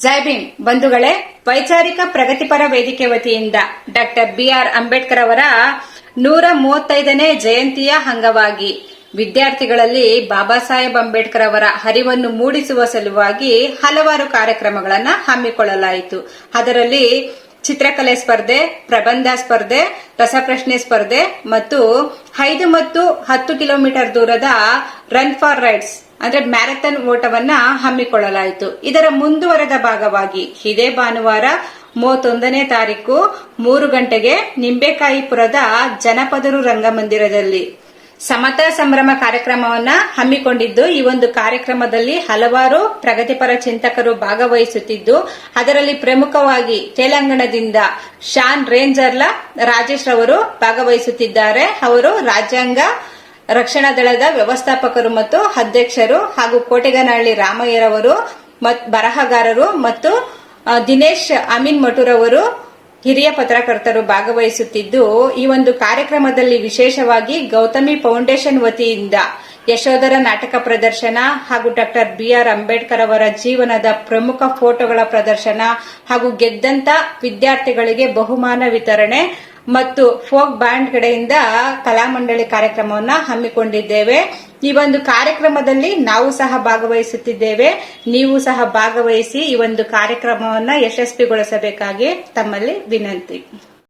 ಜೈ ಭೀಮ್ ಬಂಧುಗಳೇ, ವೈಚಾರಿಕ ಪ್ರಗತಿಪರ ವೇದಿಕೆ ವತಿಯಿಂದ ಡಾಕ್ಟರ್ ಬಿಆರ್ ಅಂಬೇಡ್ಕರ್ ಅವರ 135ನೇ ಜಯಂತಿಯ ಅಂಗವಾಗಿ ವಿದ್ಯಾರ್ಥಿಗಳಲ್ಲಿ ಬಾಬಾ ಸಾಹೇಬ್ ಅಂಬೇಡ್ಕರ್ ಅವರ ಅರಿವನ್ನು ಮೂಡಿಸುವ ಸಲುವಾಗಿ ಹಲವಾರು ಕಾರ್ಯಕ್ರಮಗಳನ್ನು ಹಮ್ಮಿಕೊಳ್ಳಲಾಯಿತು. ಅದರಲ್ಲಿ ಚಿತ್ರಕಲೆ ಸ್ಪರ್ಧೆ, ಪ್ರಬಂಧ ಸ್ಪರ್ಧೆ, ರಸಪ್ರಶ್ನೆ ಸ್ಪರ್ಧೆ ಮತ್ತು 5 ಮತ್ತು 10 ಕಿಲೋಮೀಟರ್ ದೂರದ ರನ್ ಫಾರ್ ರೈಟ್ಸ್ ಅಂದ್ರೆ ಮ್ಯಾರಥಾನ್ ಓಟವನ್ನ ಹಮ್ಮಿಕೊಳ್ಳಲಾಯಿತು. ಇದರ ಮುಂದುವರೆದ ಭಾಗವಾಗಿ ಇದೇ ಭಾನುವಾರ 31ನೇ ತಾರೀಕು 3 ಗಂಟೆಗೆ ನಿಂಬೆಕಾಯಿಪುರದ ಜನಪದರು ರಂಗಮಂದಿರದಲ್ಲಿ ಸಮತಾ ಸಂಭ್ರಮ ಕಾರ್ಯಕ್ರಮವನ್ನ ಹಮ್ಮಿಕೊಂಡಿದ್ದು, ಈ ಒಂದು ಕಾರ್ಯಕ್ರಮದಲ್ಲಿ ಹಲವಾರು ಪ್ರಗತಿಪರ ಚಿಂತಕರು ಭಾಗವಹಿಸುತ್ತಿದ್ದು, ಅದರಲ್ಲಿ ಪ್ರಮುಖವಾಗಿ ತೆಲಂಗಾಣದಿಂದ ಶಾನ್ ರೇಂಜರ್ಲ ರಾಜೇಶ್ ರವರು ಭಾಗವಹಿಸುತ್ತಿದ್ದಾರೆ. ಅವರು ರಾಜ್ಯಾಂಗ ರಕ್ಷಣಾ ದಳದ ವ್ಯವಸ್ಥಾಪಕರು ಮತ್ತು ಅಧ್ಯಕ್ಷರು, ಹಾಗೂ ಕೋಟೆಗನಹಳ್ಳಿ ರಾಮಯ್ಯರವರು ಬರಹಗಾರರು ಮತ್ತು ದಿನೇಶ್ ಅಮೀನ್ ಮಟೂರವರು ಹಿರಿಯ ಪತ್ರಕರ್ತರು ಭಾಗವಹಿಸುತ್ತಿದ್ದು, ಈ ಒಂದು ಕಾರ್ಯಕ್ರಮದಲ್ಲಿ ವಿಶೇಷವಾಗಿ ಗೌತಮಿ ಫೌಂಡೇಶನ್ ವತಿಯಿಂದ ಯಶೋಧರ ನಾಟಕ ಪ್ರದರ್ಶನ ಹಾಗೂ ಡಾಕ್ಟರ್ ಬಿಆರ್ ಅಂಬೇಡ್ಕರ್ ಅವರ ಜೀವನದ ಪ್ರಮುಖ ಫೋಟೋಗಳ ಪ್ರದರ್ಶನ ಹಾಗೂ ಗೆದ್ದಂತ ವಿದ್ಯಾರ್ಥಿಗಳಿಗೆ ಬಹುಮಾನ ವಿತರಣೆ ಮತ್ತು ಫೋಕ್ ಬ್ಯಾಂಡ್ ಕಡೆಯಿಂದ ಕಲಾಮಂಡಳಿ ಕಾರ್ಯಕ್ರಮವನ್ನ ಹಮ್ಮಿಕೊಂಡಿದ್ದೇವೆ. ಈ ಒಂದು ಕಾರ್ಯಕ್ರಮದಲ್ಲಿ ನಾವು ಸಹ ಭಾಗವಹಿಸುತ್ತಿದ್ದೇವೆ. ನೀವು ಸಹ ಭಾಗವಹಿಸಿ ಈ ಒಂದು ಕಾರ್ಯಕ್ರಮವನ್ನ ಯಶಸ್ವಿಗೊಳಿಸಬೇಕಾಗಿ ತಮ್ಮಲ್ಲಿ ವಿನಂತಿ.